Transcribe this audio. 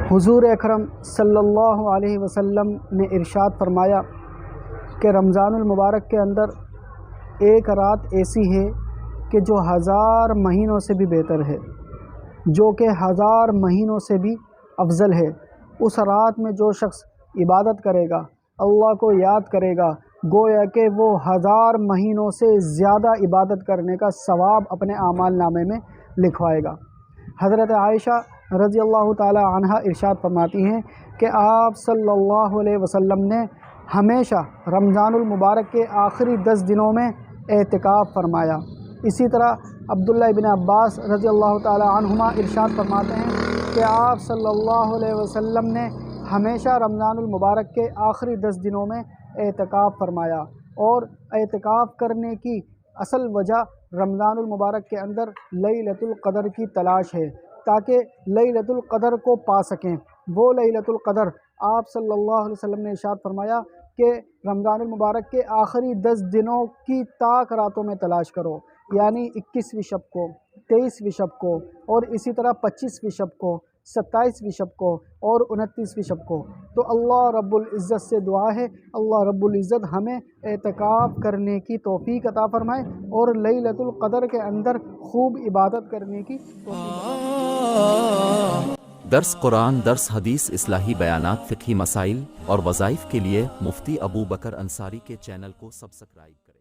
حضور اکرم صلی اللہ علیہ وسلم نے ارشاد فرمایا کہ رمضان المبارک کے اندر ایک رات ایسی ہے کہ جو 1000 مہینوں سے بھی بہتر ہے، جو کہ 1000 مہینوں سے بھی افضل ہے۔ اس رات میں جو شخص عبادت کرے گا، اللہ کو یاد کرے گا، گویا کہ وہ 1000 مہینوں سے زیادہ عبادت کرنے کا ثواب اپنے اعمال نامے میں لکھوائے گا۔ حضرت عائشہ رضی اللہ تعالی عنہا ارشاد فرماتی ہیں کہ آپ صلی اللہ علیہ وسلم نے ہمیشہ رمضان المبارک کے آخری 10 دنوں میں اعتکاف فرمایا۔ اسی طرح عبداللہ ابن عباس رضی اللہ تعالی عنہما ارشاد فرماتے ہیں کہ آپ صلی اللہ علیہ وسلم نے ہمیشہ رمضان المبارک کے آخری 10 دنوں میں اعتکاف فرمایا، اور اعتکاف کرنے کی اصل وجہ رمضان المبارک کے اندر لیلۃ القدر کی تلاش ہے، تاکہ لیلۃ القدر کو پا سکیں۔ وہ لیلۃ القدر آپ صلی اللہ علیہ وسلم نے ارشاد فرمایا کہ رمضان المبارک کے آخری 10 دنوں کی طاق راتوں میں تلاش کرو، یعنی 21ویں شب کو، 23ویں شب کو، اور اسی طرح 25ویں شب کو، 27ویں شب کو اور 29ویں شب کو۔ تو اللہ رب العزت سے دعا ہے اللہ رب العزت ہمیں اعتکاف کرنے کی توفیق عطا فرمائے اور لیلۃ القدر کے اندر خوب عبادت کرنے کی توفیق عطا فرمائے۔ درس قرآن، درس حدیث، اصلاحی بیانات، فقہی مسائل اور وظائف کے لیے مفتی ابو بکر انصاری کے چینل کو سبسکرائب کریں۔